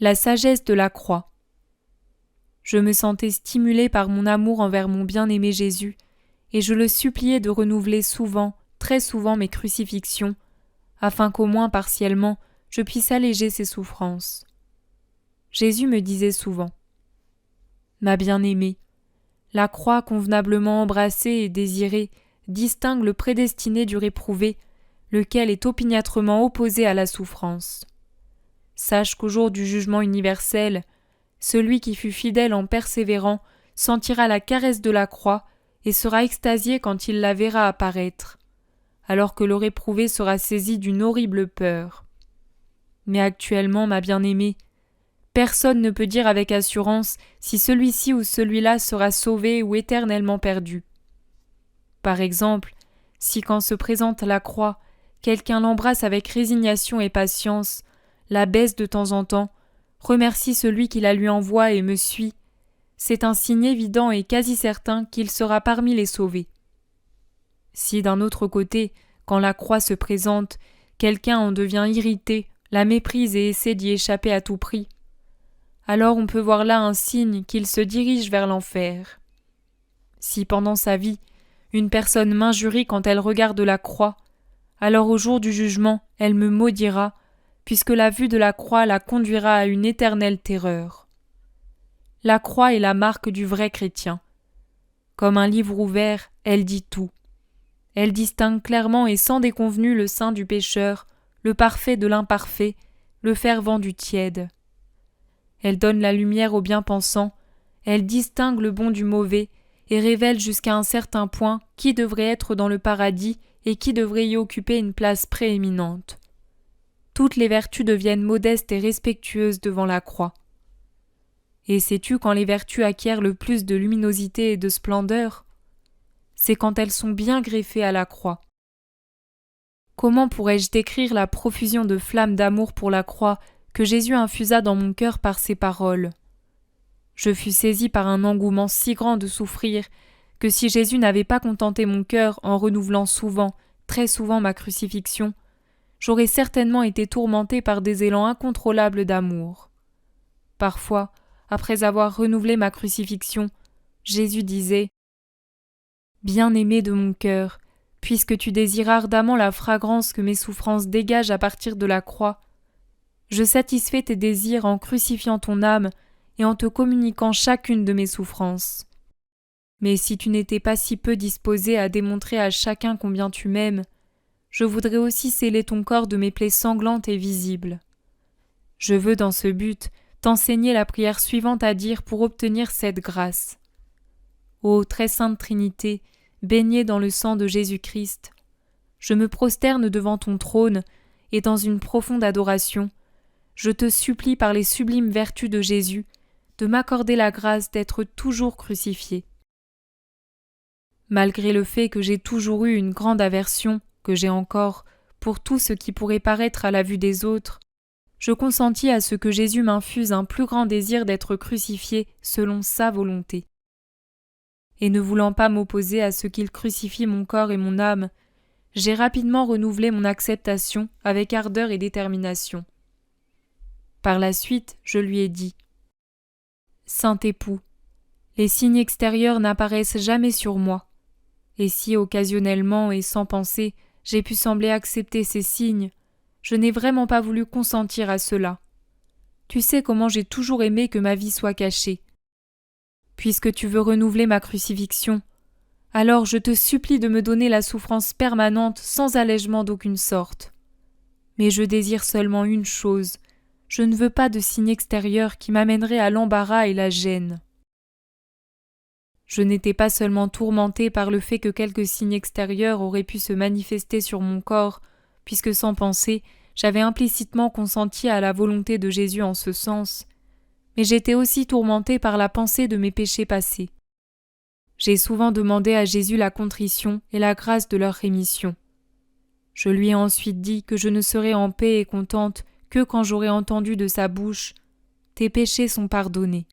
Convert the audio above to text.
La sagesse de la croix. Je me sentais stimulée par mon amour envers mon bien-aimé Jésus, et je le suppliais de renouveler souvent, très souvent mes crucifixions, afin qu'au moins partiellement je puisse alléger ses souffrances. Jésus me disait souvent : « Ma bien-aimée, la croix convenablement embrassée et désirée distingue le prédestiné du réprouvé, lequel est opiniâtrement opposé à la souffrance. Sache qu'au jour du jugement universel, celui qui fut fidèle en persévérant sentira la caresse de la croix et sera extasié quand il la verra apparaître, alors que le réprouvé sera saisi d'une horrible peur. Mais actuellement, ma bien-aimée, personne ne peut dire avec assurance si celui-ci ou celui-là sera sauvé ou éternellement perdu. Par exemple, si quand se présente la croix, quelqu'un l'embrasse avec résignation et patience, la baisse de temps en temps, remercie celui qui la lui envoie et me suit, c'est un signe évident et quasi certain qu'il sera parmi les sauvés. Si d'un autre côté, quand la croix se présente, quelqu'un en devient irrité, la méprise et essaie d'y échapper à tout prix, alors on peut voir là un signe qu'il se dirige vers l'enfer. Si pendant sa vie, une personne m'injurie quand elle regarde la croix, alors au jour du jugement, elle me maudira, puisque la vue de la croix la conduira à une éternelle terreur. La croix est la marque du vrai chrétien. Comme un livre ouvert, elle dit tout. Elle distingue clairement et sans déconvenue le saint du pécheur, le parfait de l'imparfait, le fervent du tiède. Elle donne la lumière aux bien-pensants, elle distingue le bon du mauvais et révèle jusqu'à un certain point qui devrait être dans le paradis et qui devrait y occuper une place prééminente. Toutes les vertus deviennent modestes et respectueuses devant la croix. Et sais-tu quand les vertus acquièrent le plus de luminosité et de splendeur ? C'est quand elles sont bien greffées à la croix. Comment pourrais-je décrire la profusion de flammes d'amour pour la croix que Jésus infusa dans mon cœur par ses paroles ? Je fus saisie par un engouement si grand de souffrir que si Jésus n'avait pas contenté mon cœur en renouvelant souvent, très souvent ma crucifixion, j'aurais certainement été tourmentée par des élans incontrôlables d'amour. Parfois, après avoir renouvelé ma crucifixion, Jésus disait : « Bien-aimé de mon cœur, puisque tu désires ardemment la fragrance que mes souffrances dégagent à partir de la croix, je satisfais tes désirs en crucifiant ton âme et en te communiquant chacune de mes souffrances. Mais si tu n'étais pas si peu disposé à démontrer à chacun combien tu m'aimes, je voudrais aussi sceller ton corps de mes plaies sanglantes et visibles. Je veux dans ce but t'enseigner la prière suivante à dire pour obtenir cette grâce. Ô très sainte Trinité, baignée dans le sang de Jésus-Christ, je me prosterne devant ton trône et dans une profonde adoration, je te supplie par les sublimes vertus de Jésus de m'accorder la grâce d'être toujours crucifié. Malgré le fait que j'ai toujours eu une grande aversion, que j'ai encore, pour tout ce qui pourrait paraître à la vue des autres, je consentis à ce que Jésus m'infuse un plus grand désir d'être crucifié selon sa volonté. Et ne voulant pas m'opposer à ce qu'il crucifie mon corps et mon âme, j'ai rapidement renouvelé mon acceptation avec ardeur et détermination. Par la suite, je lui ai dit : « Saint époux, les signes extérieurs n'apparaissent jamais sur moi, et si occasionnellement et sans penser, j'ai pu sembler accepter ces signes, je n'ai vraiment pas voulu consentir à cela. Tu sais comment j'ai toujours aimé que ma vie soit cachée. Puisque tu veux renouveler ma crucifixion, alors je te supplie de me donner la souffrance permanente sans allègement d'aucune sorte. Mais je désire seulement une chose, je ne veux pas de signe extérieur qui m'amènerait à l'embarras et la gêne. » Je n'étais pas seulement tourmentée par le fait que quelques signes extérieurs auraient pu se manifester sur mon corps, puisque sans penser, j'avais implicitement consenti à la volonté de Jésus en ce sens, mais j'étais aussi tourmentée par la pensée de mes péchés passés. J'ai souvent demandé à Jésus la contrition et la grâce de leur rémission. Je lui ai ensuite dit que je ne serais en paix et contente que quand j'aurais entendu de sa bouche « Tes péchés sont pardonnés ».